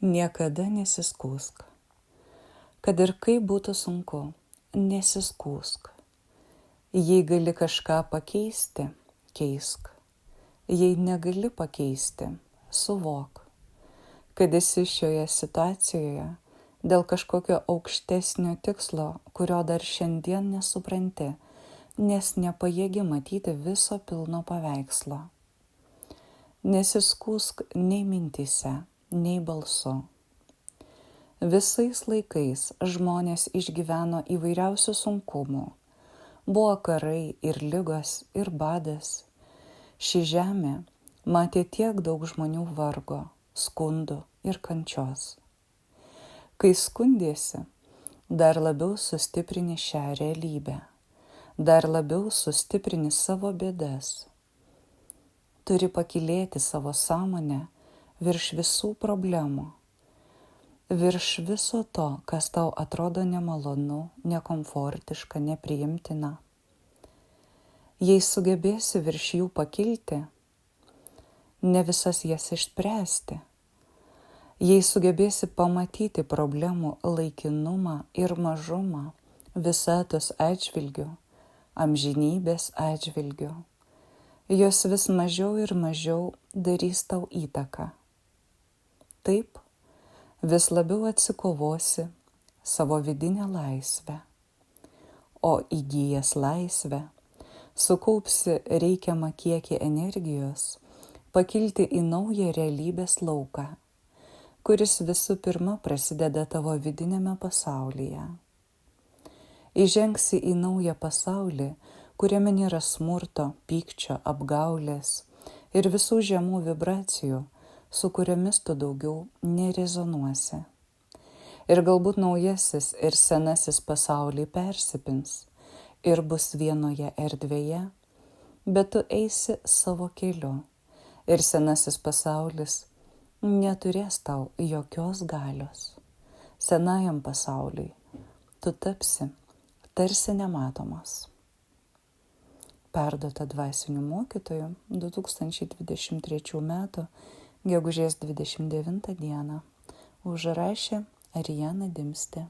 Niekada nesiskųsk. Kad ir kaip būtų sunku, nesiskųsk. Jei gali kažką pakeisti, keisk. Jei negali pakeisti, suvok, kad esi šioje situacijoje dėl kažkokio aukštesnio tikslo, kurio dar šiandien nesupranti, nes nepajėgi matyti viso pilno paveikslo. Nesiskųsk nei mintyse, nei balsu. Visais laikais žmonės išgyveno įvairiausių sunkumų. Buvo karai ir ligos ir badas. Ši žemė matė tiek daug žmonių vargo, skundų ir kančios. Kai skundėsi, dar labiau sustiprini šią realybę, dar labiau sustiprini savo bėdas. Turi pakylėti savo sąmonę virš visų problemų, virš viso to, kas tau atrodo nemalonu, nekomfortiška, nepriimtina. Jei sugebėsi virš jų pakilti, ne visas jas išspręsti, jei sugebėsi pamatyti problemų laikinumą ir mažumą visatos atžvilgiu, amžinybės atžvilgiu, jos vis mažiau ir mažiau darys tau įtaką. Taip, vis labiau atsikovosi savo vidinę laisvę, o įgyjęs laisvę, sukaupsi reikiamą kiekį energijos pakilti į naują realybės lauką, kuris visų pirma prasideda tavo vidiniame pasaulyje. Įžengsi į naują pasaulį, kuriame nėra smurto, pykčio, apgaulės ir visų žemų vibracijų, su kuriomis tu daugiau nerezonuosi. Ir galbūt naujasis ir senasis pasauliai persipins ir bus vienoje erdvėje, bet tu eisi savo keliu ir senasis pasaulis neturės tau jokios galios. Senajam pasauliui tu tapsi tarsi nematomas. Perduota dvasinių mokytojų 2023 m. gegužės 29 d. Užrašė Arijana Dimstė.